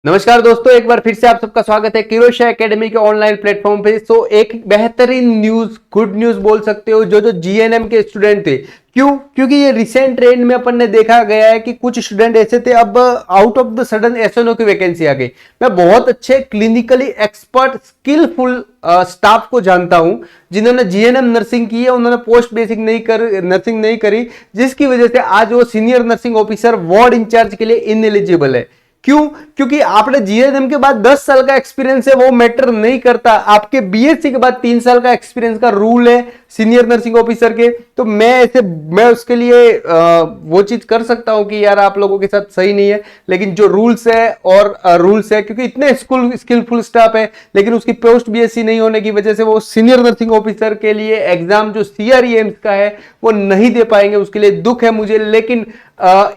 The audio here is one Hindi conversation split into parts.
नमस्कार दोस्तों, एक बार फिर से आप सबका स्वागत है किरोशा एकेडमी के ऑनलाइन प्लेटफॉर्म पे। सो एक बेहतरीन न्यूज, गुड न्यूज बोल सकते हो, जो जीएनएम के स्टूडेंट थे। क्योंकि ये रिसेंट ट्रेंड में अपन ने देखा गया है कि कुछ स्टूडेंट ऐसे थे, अब out of the sudden SNO की वैकेंसी आ गई। मैं बहुत अच्छे क्लिनिकली एक्सपर्ट स्किलफुल स्टाफ को जानता हूं जिन्होंने जीएनएम नर्सिंग की है, उन्होंने पोस्ट बेसिक नर्सिंग नहीं करी, जिसकी वजह से आज वो senior nursing officer ward in charge के लिए इनएलिजिबल है। क्यों? क्योंकि आपने जीएनएम के बाद 10 साल का एक्सपीरियंस है, वो मैटर नहीं करता। आपके बीएससी के बाद 3 साल का एक्सपीरियंस का रूल है सीनियर नर्सिंग ऑफिसर के। तो मैं उसके लिए वो चीज कर सकता हूं कि यार आप लोगों के साथ सही नहीं है, लेकिन जो रूल्स है और रूल्स है, क्योंकि इतने स्किलफुल स्टाफ है, लेकिन उसकी पोस्ट बीएससी नहीं होने की वजह से वो सीनियर नर्सिंग ऑफिसर के लिए एग्जाम जो सीआरईएम्स का है वो नहीं दे पाएंगे। उसके लिए दुख है मुझे, लेकिन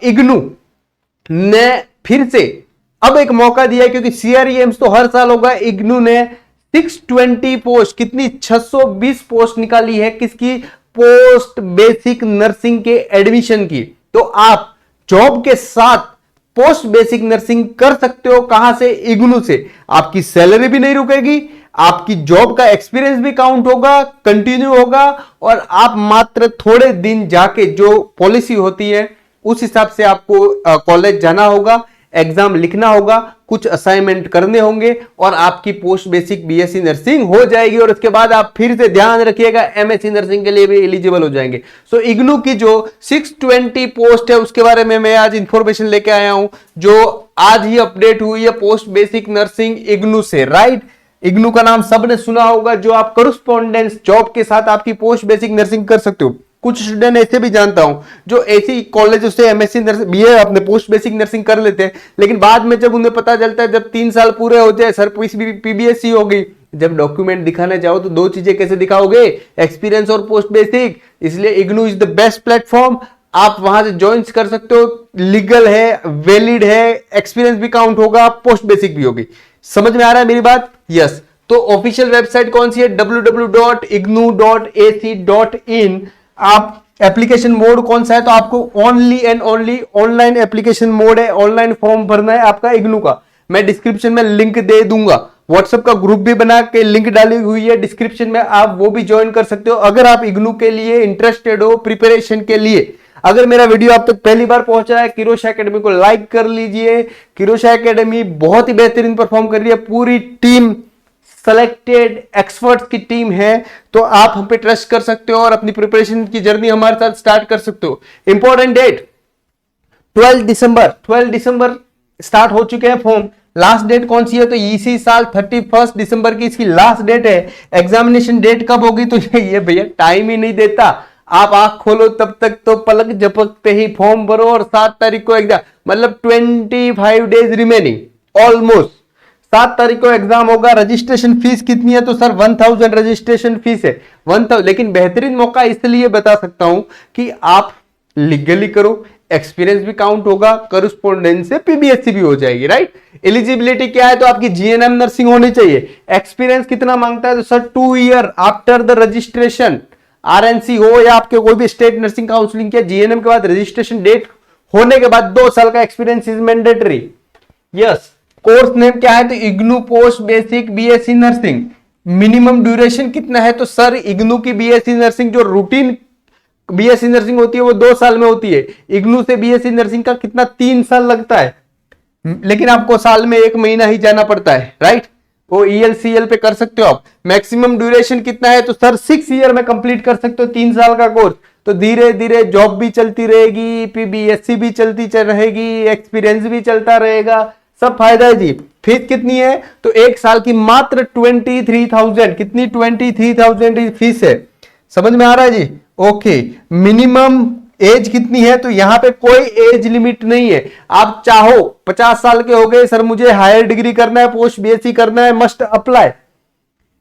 इग्नू ने फिर से अब एक मौका दिया, क्योंकि सीआरईएम्स तो हर साल होगा। इग्नू ने 620 पोस्ट, कितनी 620 पोस्ट निकाली है किसकी? पोस्ट बेसिक नर्सिंग के एडमिशन की। तो आप जॉब के साथ पोस्ट बेसिक नर्सिंग कर सकते हो। कहां से? इग्नू से। आपकी सैलरी भी नहीं रुकेगी, आपकी जॉब का एक्सपीरियंस भी काउंट होगा, कंटिन्यू होगा, और आप मात्र थोड़े दिन जाके, जो पॉलिसी होती है उस हिसाब से आपको कॉलेज जाना होगा, एग्जाम लिखना होगा, कुछ असाइनमेंट करने होंगे, और आपकी पोस्ट बेसिक बीएससी नर्सिंग हो जाएगी। और उसके बाद आप फिर से ध्यान रखिएगा एमएससी नर्सिंग के लिए भी एलिजिबल हो जाएंगे। सो इग्नू की जो 620 पोस्ट है उसके बारे में मैं आज इंफॉर्मेशन लेके आया हूं, जो आज ही अपडेट हुई है पोस्ट बेसिक नर्सिंग इग्नू से। राइट, इग्नू का नाम सबने सुना होगा, जो आप करस्पॉन्डेंस जॉब के साथ आपकी पोस्ट बेसिक नर्सिंग कर सकते हो। कुछ स्टूडेंट ऐसे भी जानता हूं जो ऐसी कॉलेज से एमएससी नर्सिंग बीए अपने पोस्ट बेसिक नर्सिंग कर लेते हैं, लेकिन बाद में जब उन्हें पता चलता है, जब 3 साल पूरे हो जाए, सर पीबीएससी हो गई, जब डॉक्यूमेंट दिखाने जाओ तो दो चीजें कैसे दिखाओगे? एक्सपीरियंस और पोस्ट बेसिक। इसलिए IGNOU is the best platform. आप वहां से ज्वाइन कर सकते हो, लीगल है, वैलिड है, एक्सपीरियंस भी काउंट होगा, पोस्ट बेसिक भी होगी। समझ में आ रहा है मेरी बात? यस। तो ऑफिशियल वेबसाइट कौन सी है? www.ignu.ac.in। आप एप्लीकेशन मोड कौन सा है? तो आपको only and only online application mode है, ऑनलाइन फॉर्म भरना है आपका इग्नू का। मैं डिस्क्रिप्शन में लिंक दे दूंगा, व्हाट्सएप का ग्रुप भी बना के लिंक डाली हुई है डिस्क्रिप्शन में, आप वो भी ज्वाइन कर सकते हो अगर आप इग्नू के लिए इंटरेस्टेड हो, प्रिपरेशन के लिए। अगर मेरा वीडियो आप तक पहली बार पहुंचा है, किरोशा एकेडमी को लाइक कर लीजिए। किरोशा एकेडमी बहुत ही बेहतरीन परफॉर्म कर रही है, पूरी टीम सेलेक्टेड एक्सपर्ट्स की टीम है, तो आप हम पे ट्रस्ट कर सकते हो और अपनी प्रिपरेशन की जर्नी हमारे साथ स्टार्ट कर सकते हो। इंपॉर्टेंट डेट 12 दिसंबर स्टार्ट हो चुके हैं फॉर्म। लास्ट डेट कौन सी है? तो इसी साल 31 दिसंबर की इसकी लास्ट डेट है। एग्जामिनेशन डेट कब होगी? तो ये भैया टाइम ही नहीं देता। आप आंख खोलो तब तक तो पलक झपकते ही फॉर्म भरो, और 7 तारीख को एग्जाम, मतलब 25 डेज रिमेनिंग, ऑलमोस्ट 7 तारीख को एग्जाम होगा। रजिस्ट्रेशन फीस कितनी है? तो सर 1000 रजिस्ट्रेशन फीस है, 1000। लेकिन बेहतरीन मौका इसलिए बता सकता हूं कि आप लीगली करो, एक्सपीरियंस भी काउंट होगा, करस्पॉन्डेंस से पीबीएससी भी हो जाएगी। राइट। एलिजिबिलिटी क्या है? तो आपकी जीएनएम नर्सिंग होनी चाहिए। एक्सपीरियंस कितना मांगता है? तो sir 2 year after the registration, RNC हो या आपके कोई भी स्टेट नर्सिंग काउंसलिंग किया, जीएनएम के बाद रजिस्ट्रेशन डेट होने के बाद 2 साल का experience is mandatory. Yes. Course name क्या है? तो IGNOU post basic BSc nursing. Minimum duration कितना है? तो सर इग्नू की बीएससी नर्सिंग जो रूटीन बीएससी नर्सिंग होती है वो 2 साल में होती है। इग्नू से बीएससी नर्सिंग का कितना? 3 साल लगता है, लेकिन आपको साल में 1 महीना ही जाना पड़ता है। राइट। वो ईएलसीएल पे कर सकते हो आप। मैक्सिमम ड्यूरेशन कितना है? तो सर 6 ईयर में कंप्लीट कर सकते हो, 3 साल का कोर्स। तो धीरे धीरे जॉब भी चलती रहेगी, पीबीएससी भी चलती रहेगी, एक्सपीरियंस भी चलता रहेगा, सब फायदा है जी। फीस कितनी है? तो 1 साल की मात्र 23,000। कितनी? 23,000 फीस है। समझ में आ रहा है जी? ओके। मिनिमम एज कितनी है? तो यहां पे कोई एज लिमिट नहीं है। आप चाहो 50 साल के हो गए, सर मुझे हायर डिग्री करना है, पोस्ट बीएससी करना है, मस्ट अप्लाई।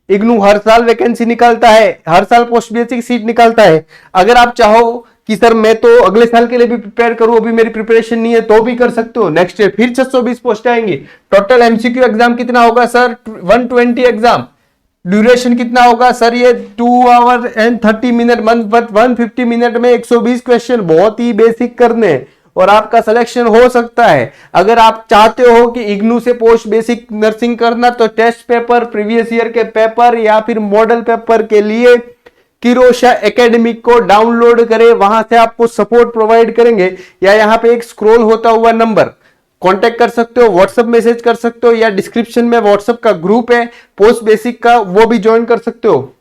इग्नू हर साल वैकेंसी निकालता है, हर साल पोस्ट बीएससी की सीट निकालता है। अगर आप चाहो कि सर मैं तो अगले साल के लिए भी प्रिपेयर करूं, अभी मेरी प्रिपरेशन नहीं है, तो भी कर सकते हो। नेक्स्ट ईयर फिर 620 पोस्ट आएंगी। टोटल एमसीक्यू एग्जाम कितना होगा? Sir 120 exam. ड्यूरेशन कितना होगा? सर ये 2 आवर एंड 30 मिनट, 150 मिनट में 120 क्वेश्चन, बहुत ही बेसिक करने हैं। और आपका सिलेक्शन हो सकता है। अगर आप चाहते हो कि इग्नू से पोस्ट बेसिक नर्सिंग करना, तो टेस्ट पेपर, प्रीवियस ईयर के पेपर या फिर मॉडल पेपर के लिए किरोशा एकेडमी को डाउनलोड करें। वहां से आपको सपोर्ट प्रोवाइड करेंगे, या यहां पे एक स्क्रॉल होता हुआ नंबर कांटेक्ट कर सकते हो, व्हाट्सएप मैसेज कर सकते हो, या डिस्क्रिप्शन में व्हाट्सएप का ग्रुप है पोस्ट बेसिक का, वो भी ज्वाइन कर सकते हो।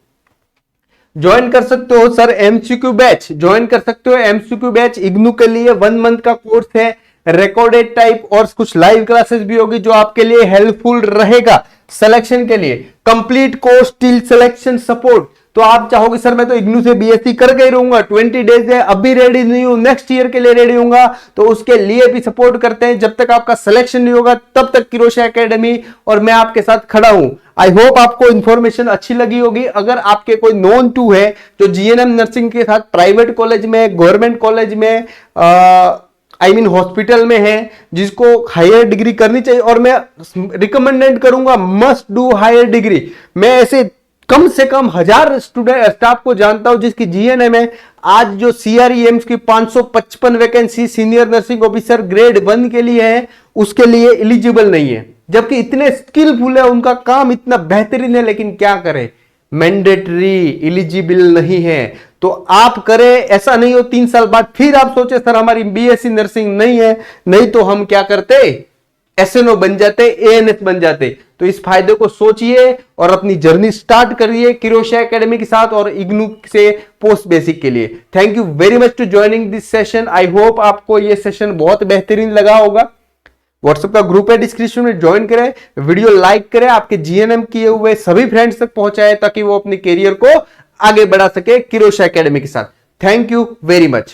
ज्वाइन कर सकते हो सर एमसीक्यू बैच, ज्वाइन कर सकते हो एमसीक्यू बैच। इग्नू के लिए 1 मंथ का कोर्स है, रिकॉर्डेड टाइप और कुछ लाइव क्लासेस भी होगी जो आपके लिए हेल्पफुल रहेगा सिलेक्शन के लिए। Complete course till selection support. तो आप चाहोगे सर मैं तो इग्नू से बीएससी करके ही रहूंगा, 20 डेज है, अभी रेडी नहीं हूं, नेक्स्ट ईयर के लिए रेडी होऊंगा, तो उसके लिए भी सपोर्ट करते हैं। जब तक आपका सिलेक्शन नहीं होगा तब तक किरोशा एकेडमी और मैं आपके साथ खड़ा हूं। आई होप आपको इंफॉर्मेशन अच्छी लगी होगी। अगर आपके कोई नॉन टू है जो जीएनएम नर्सिंग के साथ प्राइवेट कॉलेज में, गवर्नमेंट कॉलेज में, हॉस्पिटल में है, जिसको हायर डिग्री करनी चाहिए, और मैं रिकमेंडेड करूंगा मस्ट डू हायर डिग्री। मैं ऐसे कम से कम 1000 स्टूडेंट स्टाफ को जानता हूं जिसकी जीएनएम है। आज जो सीआरईएम्स की 555 vacancy senior nursing officer grade 1 के लिए है, उसके लिए एलिजिबल नहीं है, जबकि इतने स्किलफुल है, उनका काम इतना बेहतरीन है, लेकिन क्या करें, मैंडेटरी एलिजिबल नहीं है। तो आप करें, ऐसा नहीं हो 3 साल बाद फिर आप सोचे सर हमारी बीएससी नर्सिंग नहीं है, नहीं तो हम क्या करते, एसएनओ बन जाते, एएनएस बन जाते। तो इस फायदे को सोचिए और अपनी जर्नी स्टार्ट करिए किरोशा एकेडमी के साथ और इग्नू से पोस्ट बेसिक के लिए। Thank you very much to joining this session. I hope आपको ये सेशन बहुत बेहतरीन लगा होगा। व्हाट्सएप का ग्रुप है, डिस्क्रिप्शन में ज्वाइन करें, वीडियो लाइक करें, आपके जीएनएम किए हुए सभी फ्रेंड्स तक पहुंचाए ताकि वो अपने कैरियर को आगे बढ़ा सके किरोशा एकेडमी के साथ। Thank you very much.